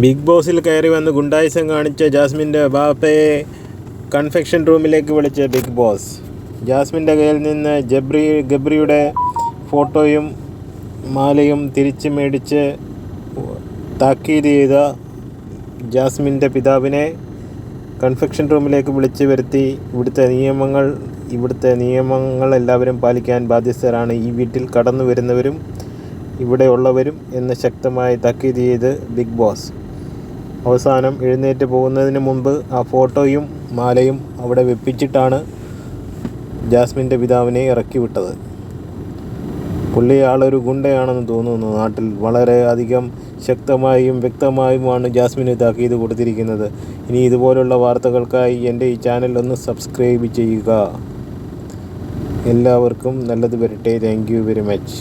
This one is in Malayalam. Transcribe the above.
ബിഗ് ബോസിൽ കയറി വന്ന് ഗുണ്ടായിസം കാണിച്ച ജാസ്മിൻ്റെ ബാപ്പയെ കൺഫെക്ഷൻ റൂമിലേക്ക് വിളിച്ച ബിഗ് ബോസ്. ജാസ്മിൻ്റെ കയ്യിൽ നിന്ന് ഗബ്രിയുടെ ഫോട്ടോയും മാലയും തിരിച്ച് മേടിച്ച് താക്കീത് ചെയ്ത ജാസ്മിൻ്റെ പിതാവിനെ കൺഫെക്ഷൻ റൂമിലേക്ക് വിളിച്ച് വരുത്തി ഇവിടുത്തെ നിയമങ്ങൾ എല്ലാവരും പാലിക്കാൻ ബാധ്യസ്ഥരാണ് ഈ വീട്ടിൽ കടന്നു വരുന്നവരും ഇവിടെ ഉള്ളവരും എന്ന് ശക്തമായി താക്കീത് ചെയ്ത് ബിഗ് ബോസ്. അവസാനം എഴുന്നേറ്റ് പോകുന്നതിന് മുമ്പ് ആ ഫോട്ടോയും മാലയും അവിടെ വെപ്പിച്ചിട്ടാണ് ജാസ്മിൻ്റെ പിതാവിനെ ഇറക്കി വിട്ടത്. പുള്ളി ആളൊരു ഗുണ്ടയാണെന്ന് തോന്നുന്നു. നാട്ടിൽ വളരെ അധികം ശക്തമായും വ്യക്തമായുമാണ് ജാസ്മിന് താക്കീത് കൊടുത്തിരിക്കുന്നത്. ഇനി ഇതുപോലുള്ള വാർത്തകൾക്കായി എൻ്റെ ഈ ചാനൽ ഒന്ന് സബ്സ്ക്രൈബ് ചെയ്യുക. എല്ലാവർക്കും നല്ലത് വരട്ടെ. Thank you very much.